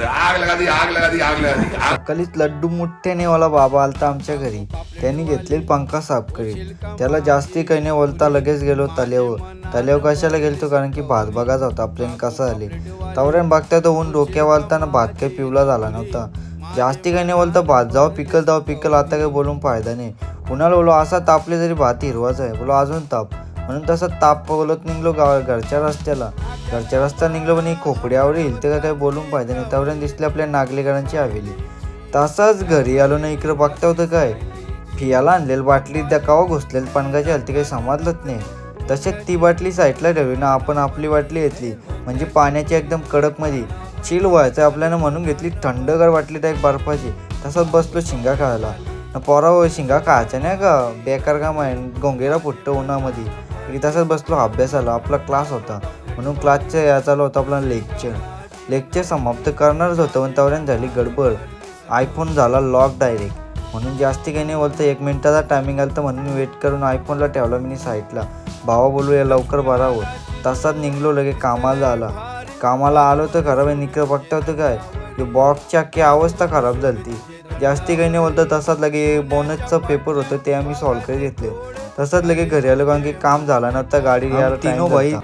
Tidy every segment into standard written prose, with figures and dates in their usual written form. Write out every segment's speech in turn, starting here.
आग लगा दी, आग लगा दी, आग लगा दी, आग. सकाळीच लड्डू मुठ्ठ्याने वाला बाबा आलता आमच्या घरी. त्यांनी घेतलेली पंखा साफ करीत. त्याला जास्ती काही नाही बोलता लगेच गेलो तल्यावर कशाला गेलतो कारण की भात बघायचा होता आपल्याला कसा झाले. तवऱ्यान बघता तो ऊन डोक्यावर आलताना भात काही पिवला झाला नव्हता. जास्ती काही नाही बोलता भात जावं पिकल आता काही बोलून फायदा नाही. कुणाला बोलो असा तापले तरी भात हिरवाच आहे, बोलो अजून ताप. म्हणून तसं ताप बोलत निघलो घरच्या रस्त्याला निघलो. पण खोकड्यावर येईल ते काही बोलून पाहिजे नाही. त्यावर दिसली आपल्या नागलेकरांची हवेली. तसाच घरी आलो ना इकडं बघता होतं काय फियाला आणलेली बाटली त्या कावा घुसलेली पानगाची हलती काही समजलंच नाही. तसेच ती बाटली साईडला ठेवली ना आपण आपली बाटली घेतली म्हणजे पाण्याची एकदम कडकमध्ये चिल व्हायचं आपल्याला म्हणून घेतली थंडगार बाटली त्या एक बर्फाची. तसंच बसलो शिंगा खायला ना पोरा शिंगा खायचा नाही का बेकार का गोंगेरा फुटतं उन्हामध्ये. तसंच बसलो अभ्यासाला. आपला क्लास होता म्हणून क्लासच्या या चालू होतं आपला लेक्चर समाप्त करणारच होतं पण तवऱ्यान झाली गडबड. आयफोन झाला लॉक डायरेक्ट. म्हणून जास्ती काही नाही बोलतं 1 मिनिटाचा टायमिंग आलं तर म्हणून वेट करून आयफोनला ठेवला मी साईडला. भावा बोलूया लवकर बरावर. तसाच निघलो लगे कामाला आलो तर खराब आहे. निकडं बघता होतं काय की बॉक्सची अख्खी अवस्था खराब झाली ती. जास्ती काही नाही बोलतं. तसाच लगे बोनसचं पेपर होतं ते आम्ही सॉल्व करून घेतले. तसंच लगे घरी आलो कारण की काम झालं नव्हतं गाडी घ्यायला.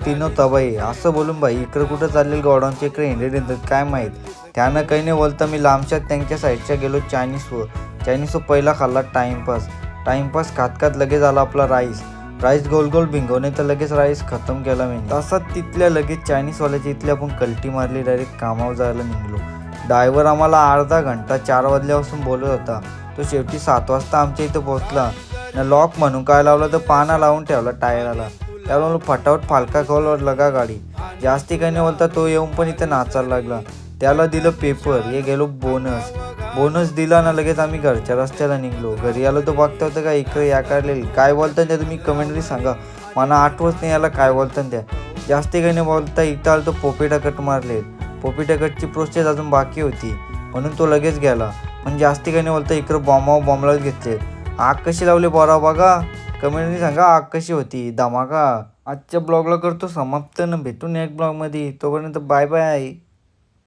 तीनो तबाई असं बोलून भाई इकडं कुठं चाललेलं गॉडाऊनच्या इकडे हिंडे काय माहीत. त्यानं काही नाही बोलतं मी लांबच्यात त्यांच्या साईडच्या गेलो चायनीजवर पहिला खाल्ला टाइमपास खात लगेच आला आपला राईस गोल भिंगवणे तर लगेच राईस खतम केला मी. तसाच तिथल्या लगेच चायनीजवाल्याच्या इथली आपण कल्टी मारली डायरेक्ट कामावर जायला निघलो. ड्रायव्हर आम्हाला अर्धा घंटा 4 वाजल्यापासून बोलत होता. तो शेवटी 7 वाजता आमच्या इथं पोहोचला ना. लॉक म्हणून काय लावलं तर पाना लावून ठेवला टायराला. त्यामुळे फटाफट फालका खोल लगा गाडी. जास्ती काही नाही बोलता तो येऊन पण इथं नाचायला लागला. त्याला दिलं पेपर हे गेलो बोनस दिला ना लगेच आम्ही घरच्या रस्त्याला निघलो. घरी आलो तर बघता होतं का इकडे या काढलेली काय बोलता त्या तुम्ही कमेंटरी सांगा. मला आठवत नाही याला काय बोलतात त्या. जास्ती काही नाही बोलता इथं आलं तर पोपेटाकट मारले. पोपेटाकटची प्रोसेस अजून बाकी होती म्हणून तो लगेच गेला. पण जास्ती काही नाही बोलता इकडं बॉम्बलाच घेतले. आग कशी लावली बरा बघा कमेंटरी सांगा. आग कशी होती धमाका. आजच्या ब्लॉगला करतो समाप्त ना. भेटून एक ब्लॉगमध्ये. तोपर्यंत बाय बाय.